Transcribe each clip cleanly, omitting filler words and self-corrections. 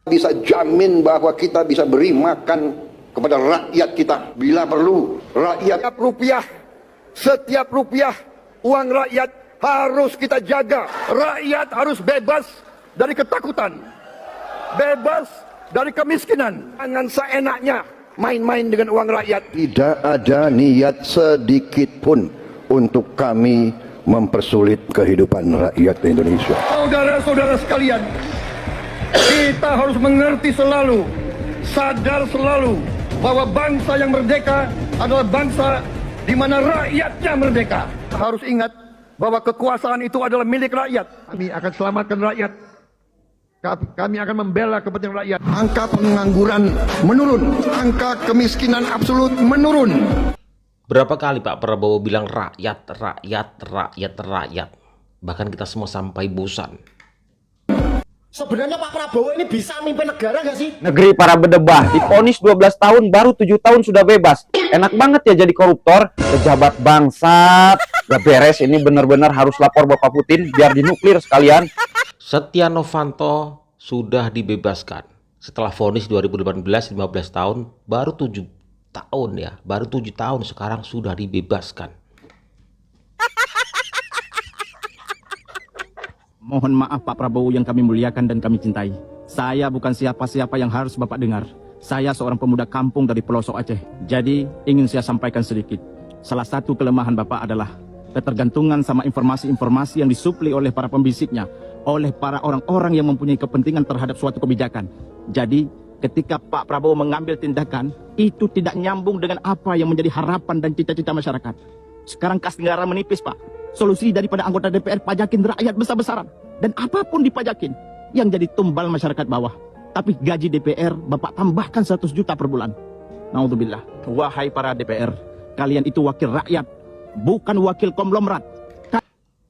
Bisa jamin bahwa kita bisa beri makan kepada rakyat kita bila perlu. Setiap rupiah uang rakyat harus kita jaga. Rakyat harus bebas dari ketakutan, bebas dari kemiskinan. Jangan seenaknya main-main dengan uang rakyat. Tidak ada niat sedikit pun untuk kami mempersulit kehidupan rakyat Indonesia. Saudara-saudara sekalian, kita harus mengerti selalu, sadar selalu bahwa bangsa yang merdeka adalah bangsa di mana rakyatnya merdeka. Harus ingat bahwa kekuasaan itu adalah milik rakyat. Kami akan selamatkan rakyat. Kami akan membela kepentingan rakyat. Angka pengangguran menurun, angka kemiskinan absolut menurun. Berapa kali Pak Prabowo bilang rakyat, rakyat, rakyat, rakyat. Bahkan kita semua sampai bosan. Sebenarnya Pak Prabowo ini bisa mimpin negara gak sih? Negeri para berdebah, divonis 12 tahun, baru 7 tahun sudah bebas. Enak banget ya jadi koruptor, pejabat bangsat. Gak beres, ini benar-benar harus lapor Bapak Putin biar dinuklir sekalian. Setia Novanto sudah dibebaskan. Setelah vonis 2018 15 tahun, baru 7 tahun ya. Baru 7 tahun sekarang sudah dibebaskan. Mohon maaf Pak Prabowo yang kami muliakan dan kami cintai. Saya bukan siapa-siapa yang harus Bapak dengar. Saya seorang pemuda kampung dari pelosok Aceh. Jadi ingin saya sampaikan sedikit. Salah satu kelemahan Bapak adalah ketergantungan sama informasi-informasi yang disupli oleh para pembisiknya, oleh para orang-orang yang mempunyai kepentingan terhadap suatu kebijakan. Jadi ketika Pak Prabowo mengambil tindakan, itu tidak nyambung dengan apa yang menjadi harapan dan cita-cita masyarakat. Sekarang kas negara menipis Pak. Solusi daripada anggota DPR pajakin rakyat besar-besaran. Dan apapun dipajakin yang jadi tumbal masyarakat bawah. Tapi gaji DPR Bapak tambahkan 100 juta per bulan. Naudzubillah. Wahai para DPR, kalian itu wakil rakyat, bukan wakil konglomerat.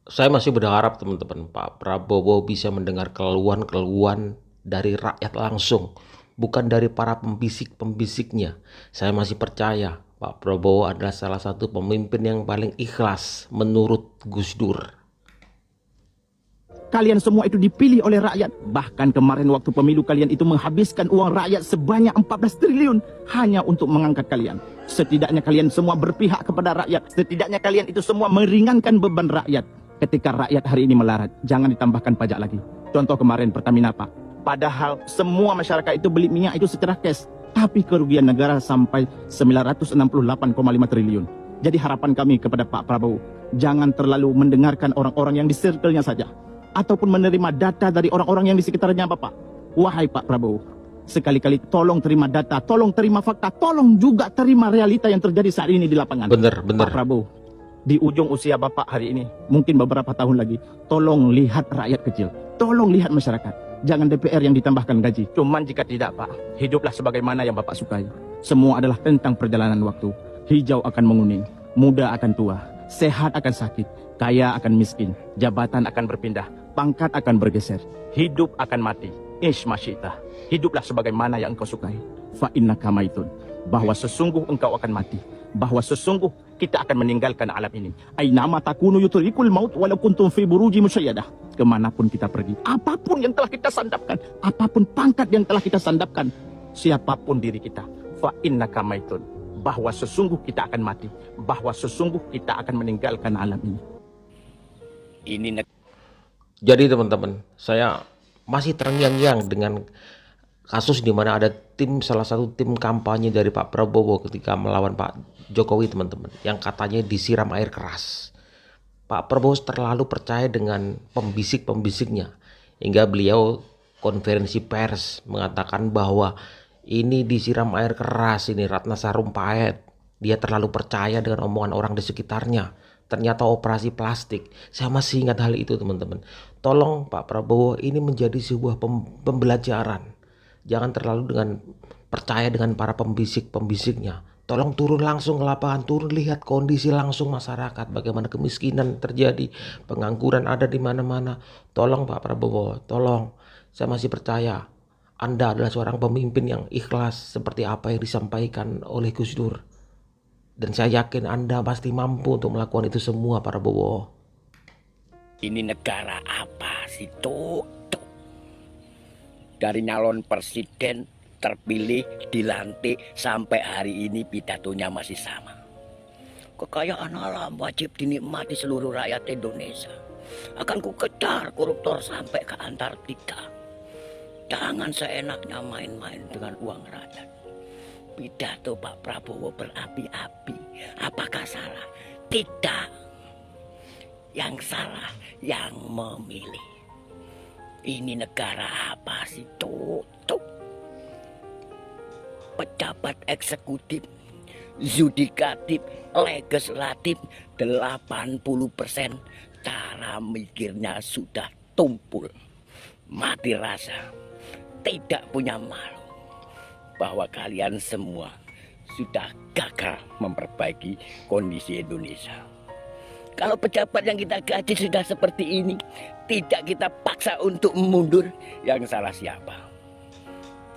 Saya masih berharap teman-teman Pak Prabowo bisa mendengar keluhan-keluhan dari rakyat langsung. Bukan dari para pembisik-pembisiknya. Saya masih percaya Pak Prabowo adalah salah satu pemimpin yang paling ikhlas menurut Gus Dur. Kalian semua itu dipilih oleh rakyat. Bahkan kemarin waktu pemilu kalian itu menghabiskan uang rakyat sebanyak 14 triliun hanya untuk mengangkat kalian. Setidaknya kalian semua berpihak kepada rakyat. Setidaknya kalian itu semua meringankan beban rakyat. Ketika rakyat hari ini melarat, jangan ditambahkan pajak lagi. Contoh kemarin Pertamina Pak. Padahal semua masyarakat itu beli minyak itu secara cash. Tapi kerugian negara sampai 968,5 triliun. Jadi harapan kami kepada Pak Prabowo, jangan terlalu mendengarkan orang-orang yang di circle-nya saja. Ataupun menerima data dari orang-orang yang di sekitarnya Bapak. Wahai Pak Prabowo, sekali-kali tolong terima data, tolong terima fakta, tolong juga terima realita yang terjadi saat ini di lapangan. Bener. Pak Prabowo, di ujung usia Bapak hari ini, mungkin beberapa tahun lagi, tolong lihat rakyat kecil, tolong lihat masyarakat. Jangan DPR yang ditambahkan gaji. Cuman jika tidak Pak, hiduplah sebagaimana yang Bapak sukai. Semua adalah tentang perjalanan waktu. Hijau akan menguning, muda akan tua, sehat akan sakit, kaya akan miskin, jabatan akan berpindah, pangkat akan bergeser, hidup akan mati. Ish masyita, hiduplah sebagaimana yang engkau sukai. Fa innaka maitun, bahwa sesungguh engkau akan mati, bahwa sesungguh kita akan meninggalkan alam ini. Ainama takunu yutrikul maut walau kuntum fi buruji musayyadah. Kemanapun kita pergi, apapun yang telah kita sandapkan, apapun pangkat yang telah kita sandapkan, siapapun diri kita, fa innaka maitun, bahwa sesungguh kita akan mati, bahwa sesungguh kita akan meninggalkan alam ini. Jadi teman-teman, saya masih terngiang-ngiang dengan kasus di mana ada salah satu tim kampanye dari Pak Prabowo ketika melawan Pak Jokowi teman-teman, yang katanya disiram air keras. Pak Prabowo terlalu percaya dengan pembisik-pembisiknya hingga beliau konferensi pers mengatakan bahwa ini disiram air keras, ini Ratna Sarumpait. Dia terlalu percaya dengan omongan orang di sekitarnya. Ternyata operasi plastik. Saya masih ingat hal itu teman-teman. Tolong Pak Prabowo, ini menjadi sebuah pembelajaran. Jangan terlalu percaya dengan para pembisik-pembisiknya. Tolong turun langsung ke lapangan, turun lihat kondisi langsung masyarakat, bagaimana kemiskinan terjadi, pengangguran ada di mana-mana. Tolong Pak Prabowo, tolong. Saya masih percaya Anda adalah seorang pemimpin yang ikhlas seperti apa yang disampaikan oleh Gus Dur. Dan saya yakin Anda pasti mampu untuk melakukan itu semua Pak Prabowo. Ini negara apa sih tuh? dari nyalon presiden terpilih, dilantik sampai hari ini pidatonya masih sama. Kekayaan alam wajib dinikmati seluruh rakyat Indonesia. Akan ku kejar koruptor sampai ke Antartika. Jangan seenaknya main-main dengan uang rakyat. Pidato Pak Prabowo berapi-api. Apakah salah? Tidak. Yang salah yang memilih. Ini negara apa sih, Tuh. Pejabat eksekutif, yudikatif, legislatif 80% cara mikirnya sudah tumpul. Mati rasa, tidak punya malu bahwa kalian semua sudah gagal memperbaiki kondisi Indonesia. Kalau pejabat yang kita gaji sudah seperti ini, tidak kita paksa untuk mundur, yang salah siapa?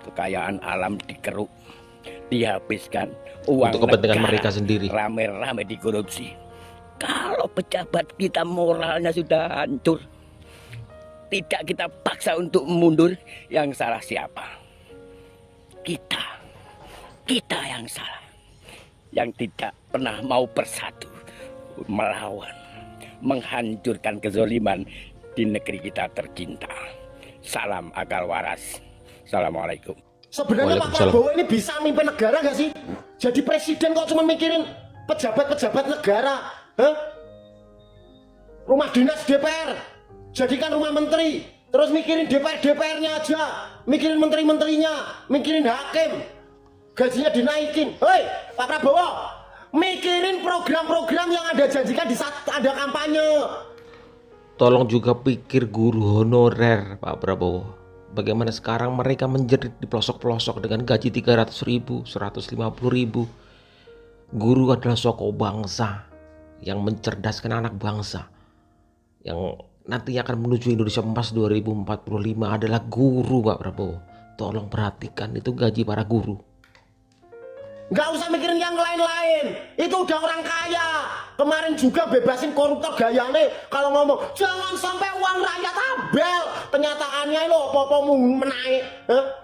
Kekayaan alam dikeruk, dihabiskan, uang Untuk kepentingan negara mereka sendiri. rame-rame dikorupsi. Kalau pejabat kita moralnya sudah hancur, tidak kita paksa untuk mundur, yang salah siapa? Kita yang salah, yang tidak pernah mau bersatu, melawan, menghancurkan kezoliman di negeri kita tercinta. Salam akal waras. Assalamualaikum. Sebenarnya Pak Waalaikumsalam. Prabowo ini bisa mimpin negara gak sih? Jadi presiden kok cuma mikirin pejabat-pejabat negara? Hah? Rumah dinas DPR, jadikan rumah menteri. Terus mikirin DPR-nya aja, mikirin menteri-menterinya, mikirin hakim, gajinya dinaikin. Hei Pak Prabowo, mikirin program-program yang Anda janjikan di saat ada kampanye. Tolong juga pikir guru honorer Pak Prabowo. Bagaimana sekarang mereka menjerit di pelosok-pelosok dengan gaji 300.000, 150.000. Guru adalah soko bangsa yang mencerdaskan anak bangsa. Yang nantinya akan menuju Indonesia Emas 2045 adalah guru Pak Prabowo. Tolong perhatikan itu gaji para guru. Nggak usah mikirin yang lain-lain, itu udah orang kaya. Kemarin juga bebasin koruptor gayane. Kalau ngomong jangan sampai uang rakyat abel, kenyataannya lo popomu menaik,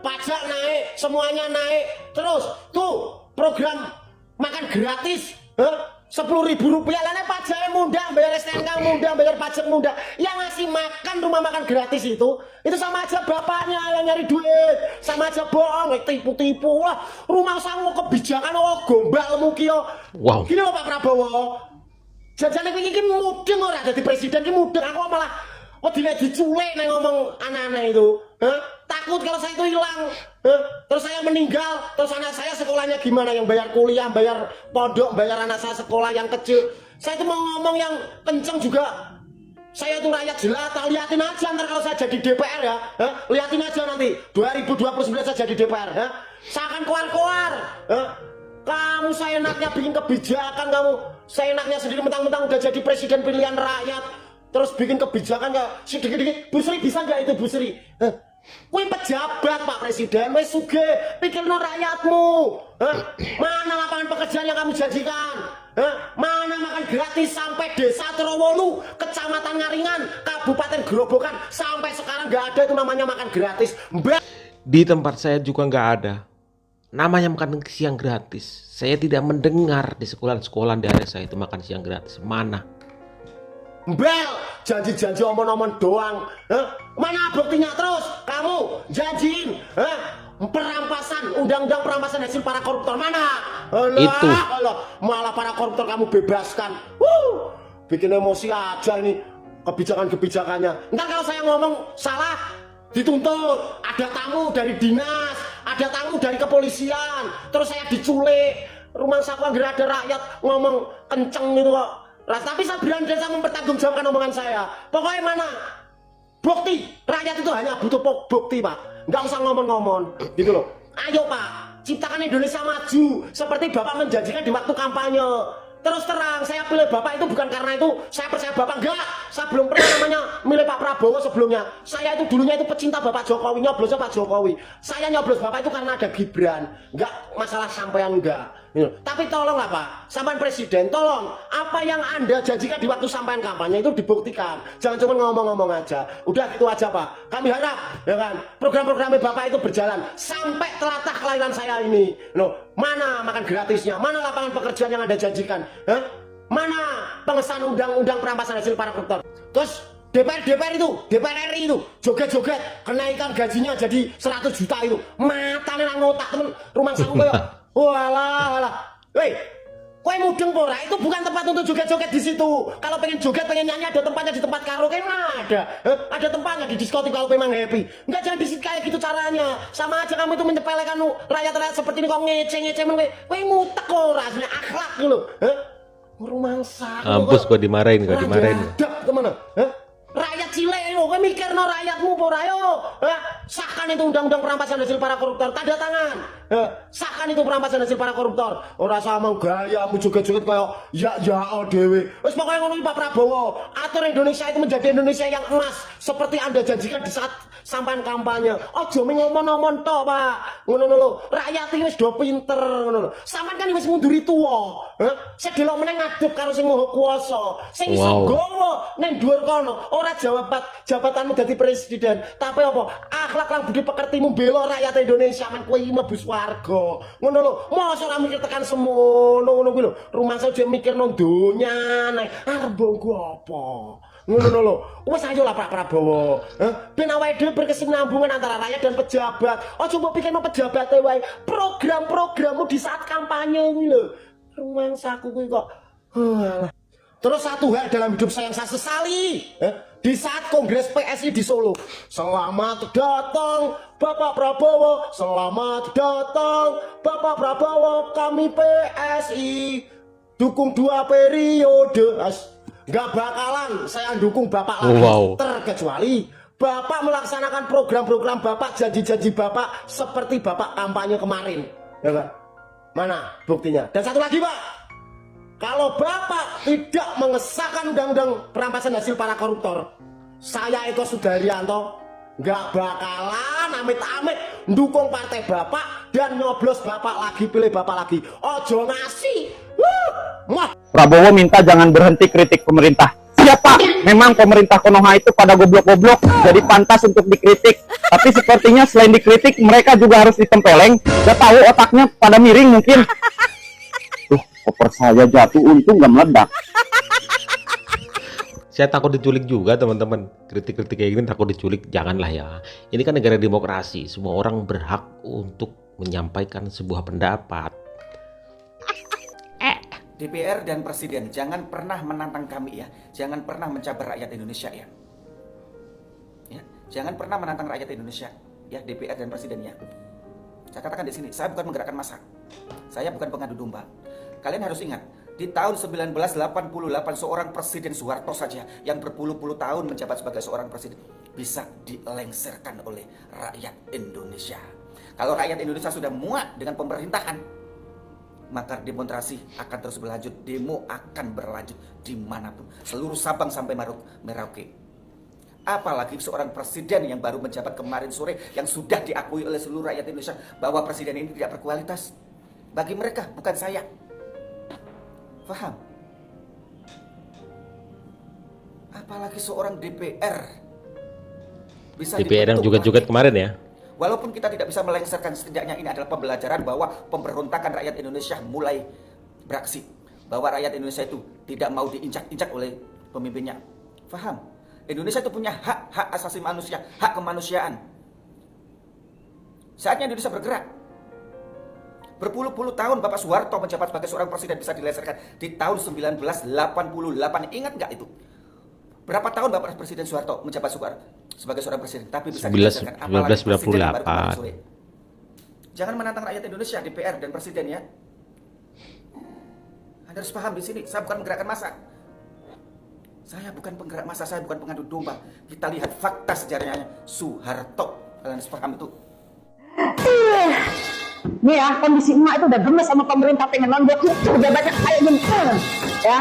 pajak naik, semuanya naik. Terus tuh program makan gratis, 10.000 rupiah, lainnya pajaknya mudah, bayar STNK mudah, bayar pajak mudah. Yang ngasih makan rumah makan gratis itu sama aja bapaknya yang nyari duit, sama aja bohong, tipu-tipu lah. Rumah sangu kebijakan, gombal mukio. Wow. Gini loh Pak Prabowo, jajan ini mudeng ora jadi presiden ini mudeng. Aku malah dilihat diculik nih ngomong anak-anak itu. Takut kalau saya itu hilang, terus saya meninggal, terus anak saya sekolahnya gimana, yang bayar kuliah, bayar pondok, bayar anak saya sekolah yang kecil. Saya itu mau ngomong yang kenceng juga. Saya itu rakyat jelata, liatin aja ntar kalau saya jadi DPR ya, liatin aja nanti 2029 saya jadi DPR, saya akan keluar-keluar. Kamu seenaknya bikin kebijakan, kamu seenaknya sendiri mentang-mentang udah jadi presiden pilihan rakyat, terus bikin kebijakan nggak sedikit-sedikit. Bu Sri bisa nggak itu Bu Sri? Wih pejabat Pak Presiden, wih suge, pikirno rakyatmu. Mana lapangan pekerjaan yang kamu janjikan? Mana makan gratis sampai desa Trowolu, kecamatan Ngaringan, Kabupaten Grobogan, sampai sekarang nggak ada itu namanya makan gratis. Di tempat saya juga nggak ada namanya makan siang gratis. Saya tidak mendengar di sekolah-sekolah daerah saya itu makan siang gratis. Mana? Bel, janji-janji omong-omong doang. Mana buktinya? Terus kamu janjiin perampasan, undang-undang perampasan hasil para koruptor mana? Itu. Malah para koruptor kamu bebaskan. Bikin emosi aja ini kebijakan-kebijakannya. Ntar kalau saya ngomong salah, dituntut. Ada tamu dari dinas, ada tamu dari kepolisian, terus saya diculik. Rumah sakwa nggak ada rakyat ngomong kenceng gitu kok. Lah, tapi saya berani dan saya mempertanggungjawabkan omongan saya. Pokoknya mana bukti, rakyat itu hanya butuh bukti Pak, nggak usah ngomong-ngomong gitu loh. Ayo Pak, ciptakan Indonesia maju seperti Bapak menjanjikan di waktu kampanye. Terus terang, saya pilih Bapak itu bukan karena itu saya percaya Bapak, enggak. Saya belum pernah namanya milih Pak Prabowo sebelumnya. Saya itu dulunya itu pecinta Bapak Jokowi, nyoblosnya Pak Jokowi. Saya nyoblos Bapak itu karena ada Gibran, enggak masalah sampean enggak. Tapi tolong lah Pak, sampean presiden, tolong apa yang Anda janjikan di waktu sampean kampanye itu dibuktikan. Jangan cuma ngomong-ngomong aja. Udah gitu aja Pak. Kami harap ya kan program-programnya Bapak itu berjalan sampai telatah kelahiran saya ini. Mana makan gratisnya? Mana lapangan pekerjaan yang Anda janjikan? Mana pengesahan undang-undang perampasan hasil para koruptor? Terus DPR RI itu joget-joget kenaikan gajinya jadi 100 juta itu. Matanya nang ngotak temen rumah saku koyo. Walah. Woi, kowe mudeng pora, itu bukan tempat untuk joget-joget di situ. Kalau pengen joget, pengen nyanyi ada tempatnya di tempat karaoke ada. Ada tempatnya di diskotik kalau memang happy. Enggak jangan di situ kayak gitu caranya. Sama aja kamu itu menyepelekan rakyat-rakyat seperti ini kok ngece-ngece men kowe ngutek ora asline akhlak lho. Rumah saku. Mampus gua dimarahin. Adab kemana? Rakyat cilik yo, kowe mikirno rakyatmu apa ora yo? Sahkan itu undang-undang perampasan hasil para koruptor, tanda tangan. Sahkan itu perampasan hasil para koruptor. Ora sama gayamu joget-joget kaya ya dhewe. Wis pokoke ngono iki Pak Prabowo. Atur Indonesia itu menjadi Indonesia yang emas seperti Anda janjikan di saat sampean kampanye. Aja ngomong-ngomong tok, Pak. Ngono lho. Rakyat iki wis do pinter ngono lho. Sampean kan wis munduri tuwa. Sing delok meneh ngadep karo sing maha kuwasa. Sing iso gowo ning dhuwur kono. Ora jabatanmu dadi presiden, tapi apa? Akhlak lan budi pekertimu bela rakyat Indonesia men kowe mlebu swarga. Ngono lho. Mosok ora mikir tekan semono ngono kuwi lho. Rumangsa aja mikirno donya nek arep nggo apa. Ngono lho. Wes ayo lah Pak Prabowo. Ben awake dhewe berkesinambungan antara rakyat dan pejabat. Aja mbok pikirno pejabat wae. Program-programmu di saat kampanye kuwi lho. Rumangsaku kuwi kok. Terus satu hal dalam hidup saya yang saya sesali, di saat Kongres PSI di Solo. Selamat datang Bapak Prabowo, selamat datang Bapak Prabowo, kami PSI dukung 2 periode. Nggak bakalan saya dukung Bapak lagi, terkecuali Bapak melaksanakan program-program Bapak, janji-janji Bapak seperti Bapak kampanye kemarin. Ya, Pak? Mana buktinya? Dan satu lagi Pak, kalau Bapak tidak mengesahkan undang-undang perampasan hasil para koruptor, saya Eko Sudaryanto nggak bakalan amit-amit mendukung partai Bapak dan nyoblos Bapak lagi, pilih Bapak lagi. Ojo ngasih. Prabowo minta jangan berhenti kritik pemerintah. Siapa? Memang pemerintah Konoha itu pada goblok-goblok, jadi pantas untuk dikritik. Tapi sepertinya selain dikritik, mereka juga harus ditempeleng. Gak tahu otaknya pada miring mungkin. Koper saya jatuh, untung gak meledak. Saya takut diculik juga teman-teman. Kritik-kritik kayak gini takut diculik, janganlah ya. Ini kan negara demokrasi, semua orang berhak untuk menyampaikan sebuah pendapat. DPR dan Presiden jangan pernah menantang kami ya, jangan pernah mencabar rakyat Indonesia ya. Jangan pernah menantang rakyat Indonesia ya, DPR dan Presiden ya. Saya katakan di sini, saya bukan menggerakkan massa, saya bukan pengadu domba. Kalian harus ingat, di tahun 1988 seorang Presiden Soeharto saja yang berpuluh-puluh tahun menjabat sebagai seorang presiden bisa dilengserkan oleh rakyat Indonesia. Kalau rakyat Indonesia sudah muak dengan pemerintahan, maka demonstrasi akan terus berlanjut, demo akan berlanjut dimanapun, seluruh Sabang sampai Merauke. Apalagi seorang presiden yang baru menjabat kemarin sore yang sudah diakui oleh seluruh rakyat Indonesia bahwa presiden ini tidak berkualitas. Bagi mereka, bukan saya. Paham? Apalagi seorang DPR bisa DPR yang juga-juga kemarin ya. Walaupun kita tidak bisa melengsarkan, setidaknya ini adalah pembelajaran bahwa pemberontakan rakyat Indonesia mulai beraksi. Bahwa rakyat Indonesia itu tidak mau diinjak-injak oleh pemimpinnya. Paham? Indonesia itu punya hak asasi manusia, hak kemanusiaan. Saatnya Indonesia bergerak. Berpuluh-puluh tahun Bapak Soeharto menjabat sebagai seorang presiden bisa dilengsarkan di tahun 1988. Ingat nggak itu? Berapa tahun Bapak Presiden Soeharto menjabat sebagai seorang presiden, tapi bisa dilengsarkan. Apalagi presiden yang baru kemarin sore. Jangan menantang rakyat Indonesia, DPR dan presiden ya. Anda harus paham di sini, saya bukan menggerakkan massa. Saya bukan penggerak massa, saya bukan pengadu domba. Kita lihat fakta sejarahnya Soeharto. Kalian harus paham itu. Nih ya, kondisi emak itu udah gemes sama pemerintah, pengen nonton pejabatnya kayak gini. Ya,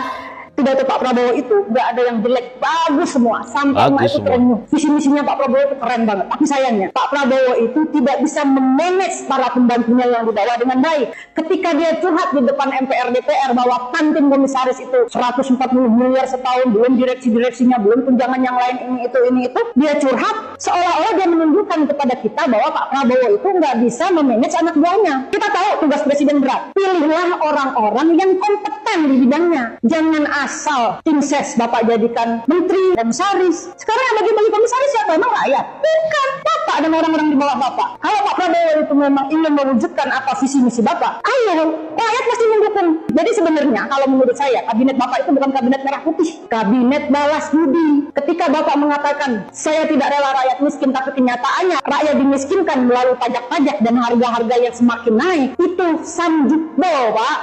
pidato Pak Prabowo itu nggak ada yang jelek, bagus semua, sampai emak itu terenyuh. Visi misinya Pak Prabowo itu keren banget. Tapi sayangnya Pak Prabowo itu tidak bisa memanage para pembantunya yang di bawah dengan baik. Ketika dia curhat di depan MPR DPR bahwa kantin komisaris itu 140 miliar setahun, belum direksi-direksinya, belum tunjangan yang lain ini itu, dia curhat seolah-olah dia menunjukkan kepada kita bahwa Pak Prabowo itu nggak bisa memanage anak buahnya. Kita tahu tugas presiden berat. Pilihlah orang-orang yang kompeten di bidangnya. Jangan asal tim ses Bapak jadikan menteri, komisaris. Sekarang yang bagi-bagi komisaris siapa? Emang rakyat? Bukan. Bapak dan orang-orang di bawah Bapak. Kalau Pak Prabowo itu memang ingin mewujudkan apa visi misi Bapak, ayo, rakyat pasti mendukung. Jadi sebenarnya kalau menurut saya, kabinet Bapak itu bukan kabinet merah putih, kabinet balas budi. Ketika Bapak mengatakan, saya tidak rela rakyat miskin, tapi kenyataannya rakyat dimiskinkan melalui pajak-pajak dan harga-harga yang semakin naik, itu sanjukbo, Pak.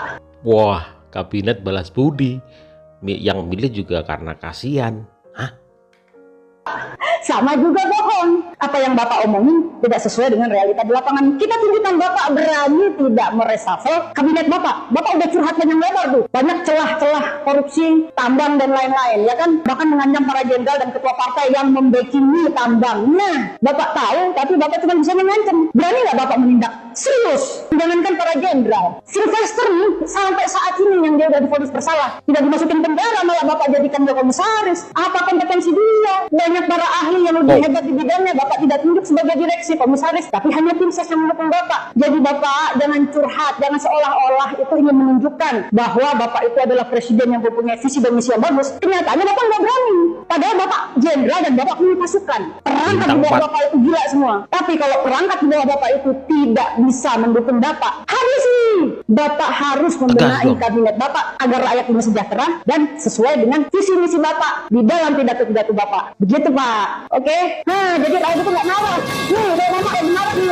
Wah, kabinet balas budi. Yang milih juga karena kasihan. Hah? Sama juga bohong. Apa yang Bapak omongin tidak sesuai dengan realita di lapangan. Kita tunjukkan Bapak berani tidak meresafel kabinet Bapak. Bapak udah curhat panjang lebar tuh. Banyak celah-celah korupsi, tambang dan lain-lain, ya kan? Bahkan mengancam para jenderal dan ketua partai yang membackingi tambang. Nah, Bapak tahu, tapi Bapak cuma bisa mengancam. Berani nggak Bapak menindak? Serius. Jangankan para jenderal. Sylvester nih, sampai saat ini yang dia udah divonis bersalah, tidak dimasukin penjara, malah Bapak jadikan dia komisaris. Apa kompetensi dia? Banyak para ahli yang lebih hebat di bidangnya, Bapak tidak tunjuk sebagai direksi komisaris, tapi hanya tim ses yang mendukung Bapak. Jadi Bapak jangan curhat, jangan seolah-olah itu ingin menunjukkan bahwa Bapak itu adalah presiden yang mempunyai visi dan misi yang bagus. Kenyataannya Bapak nggak berani. Padahal Bapak jenderal dan Bapak punya pasukan. Perangkat di bawah Bapak itu gila semua. Tapi kalau perangkat di bawah Bapak itu tidak bisa mendukung Bapak, habis nih. Bapak harus membenahi kabinet Bapak agar rakyat ini sejahtera dan sesuai dengan visi misi Bapak di dalam pidato-pidato Bapak. Begitu Pak. Oke? Nah, jadi rakyat itu nggak marah. Nih, udah Bapak yang marah nih.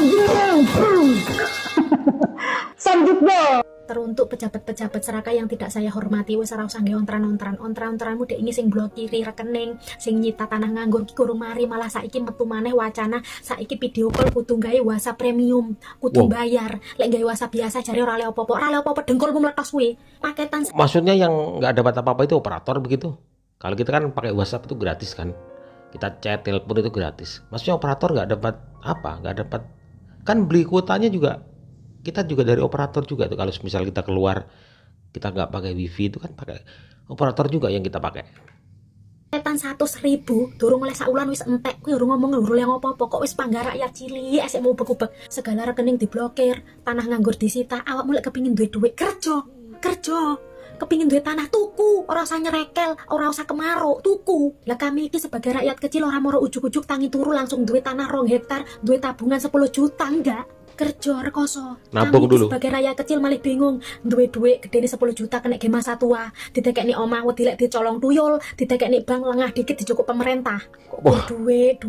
Sanjukbo. Teruntuk pejabat-pejabat seraka yang tidak saya hormati, wis ora usah nggih ontran-ontranmu dek ini sing blokiri rekening, sing nyita tanah nganggur ki kurang mari, malah saiki metu maneh wacana saiki video call kudu gawe WhatsApp premium, kudu bayar. Lek gawe WhatsApp biasa jare ora le opo-opo, dengkulmu meletos kuwi. Paketan. Maksudnya yang nggak dapat apa-apa itu operator begitu? Kalau kita kan pakai WhatsApp itu gratis kan? Kita chat, telepon itu gratis. Maksudnya operator nggak dapat apa? Nggak dapat, kan beli kuotanya juga kita juga dari operator juga tuh. Kalau misal kita keluar kita nggak pakai wifi itu kan pakai operator juga yang kita pakai. Paketan 100.000 durung oleh saulan wis entek kuwi urung ngomong urung yang apa-apa kok wis panggar rakyat cilik esek mau ubek-ubek segala rekening diblokir, tanah nganggur disita, awakmu lek kepengin duwe duit kerja. Kepingin duit tanah tuku, ora usah nyerekel, ora usah kemaruk, tuku. Lah kami iki sebagai rakyat kecil ora moro ujuk-ujuk tangi turu langsung duit tanah 2 hektar, duit tabungan 10 juta enggak. Kerja rekoso. Nabung dulu. Sebagai rakyat kecil malah bingung, duit gedene 10 juta kena ge masa tua, ditekekni omah wedi lek dicolong tuyul, ditekekni bank lengah dikit dicukup pemerintah. Kok duit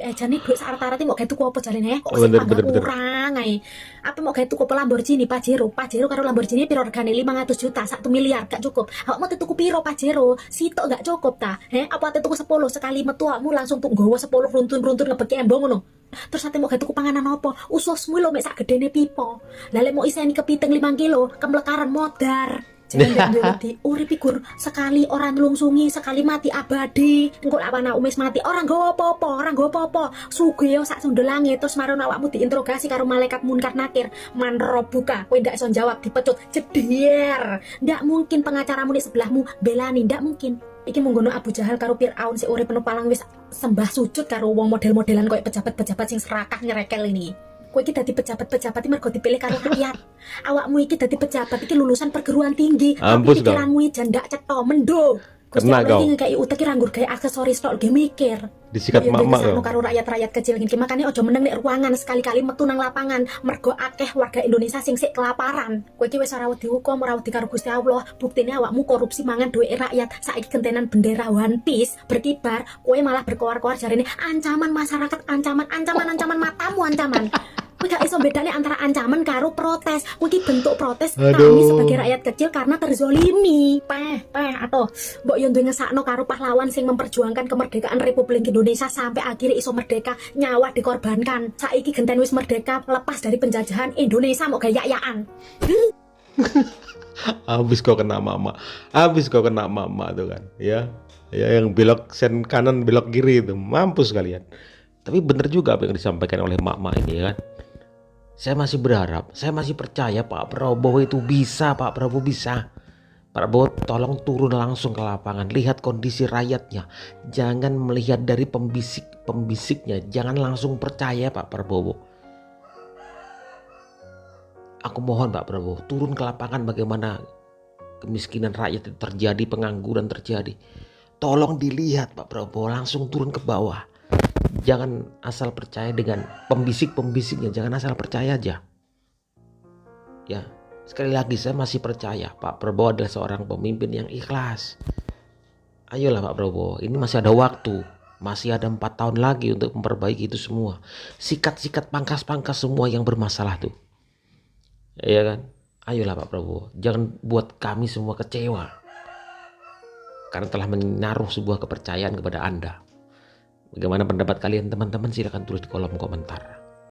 aja nih, duit sarta-sarta mau gawe tuku apa jarene? Kok bener. Kurang ae. Apa mau gawe tuku Lamborghini Pajero karo Lamborghini piro regane 500 juta, 1 miliar gak cukup. Awak mau tuku piro Pajero? Sitok gak cukup ta? Apa tuku 10 sekali metu awakmu langsung tuku nggawa 10 runtun ngebeki embong ngono. Terus ate mau gawe tuku panganan apa? Ususmu lho mek sak gedene pipo. Lah lek mau iseni kepiting 5 kilo, kemlekaran modar. Jangan di urip ikur sekali orang nulungsungi, sekali mati abadi. Engko lak ana umis mati orang nggawa apa-apa. Sugih sak sundel langit terus maron awakmu diinterogasi karo malaikat munkar nakir. Manro buka, kowe ndak iso jawab dipecut. Jedier. Ndak mungkin pengacaramu di sebelahmu belani, ndak mungkin. Iki munggono Abu Jahal karo Fir'aun si urip penuh palang wis sembah sujud karo wong model-modelan koyo pejabat-pejabat sing serakah nyerekel ini. Kowe iki dadi pejabat-pejabat mergo dipilih karo rakyat. Awakmu iki dadi pejabat iki lulusan perguruan tinggi. Tapi pikiranmu iki ndak cetha mendo. Kena kau. Iki ngekeki utek ranggur gawe aksesoris tok ge mikir. Disikat mak-mak karo rakyat-rakyat kecil iki. Makane aja meneng nek ruangan sekali-kali metu nang lapangan mergo akeh warga Indonesia sing sik kelaparan. Kowe iki wis ora wedi hukum, ora wedi karo Gusti Allah. Buktine awakmu korupsi mangan duit rakyat. Saiki gentenan bendera One Piece berkibar, kowe malah berkoar-koar jarene ancaman masyarakat, ancaman matamu ancaman. Kowe gak iso bedane antara ancaman karo protes. Kowe iki bentuk protes kami sebagai rakyat kecil karena terzolimi. Atau mbok yo duwe ngesakno karo pahlawan sing memperjuangkan kemerdekaan Republik Indonesia sampai akhirnya iso merdeka, nyawa dikorbankan. Saiki genten wis merdeka lepas dari penjajahan Indonesia mau gaya-gayaan. Habis kau kena mama, habis kau kena mama tuh kan, ya, ya yang belok sen kanan belok kiri itu, mampus kalian. Tapi bener juga apa yang disampaikan oleh mama ini ya kan. Saya masih berharap, saya masih percaya Pak Prabowo itu bisa, Pak Prabowo bisa. Pak Prabowo tolong turun langsung ke lapangan, lihat kondisi rakyatnya, jangan melihat dari pembisiknya, jangan langsung percaya Pak Prabowo. Aku mohon Pak Prabowo turun ke lapangan bagaimana kemiskinan rakyat itu terjadi, pengangguran terjadi. Tolong dilihat Pak Prabowo, langsung turun ke bawah. Jangan asal percaya dengan pembisik-pembisiknya, jangan asal percaya aja. Ya, sekali lagi saya masih percaya Pak Prabowo adalah seorang pemimpin yang ikhlas. Ayolah Pak Prabowo, ini masih ada waktu. Masih ada 4 tahun lagi untuk memperbaiki itu semua. Sikat-sikat pangkas-pangkas semua yang bermasalah tuh. Iya kan? Ayolah Pak Prabowo, jangan buat kami semua kecewa karena telah menaruh sebuah kepercayaan kepada Anda. Bagaimana pendapat kalian teman-teman? Silahkan tulis di kolom komentar.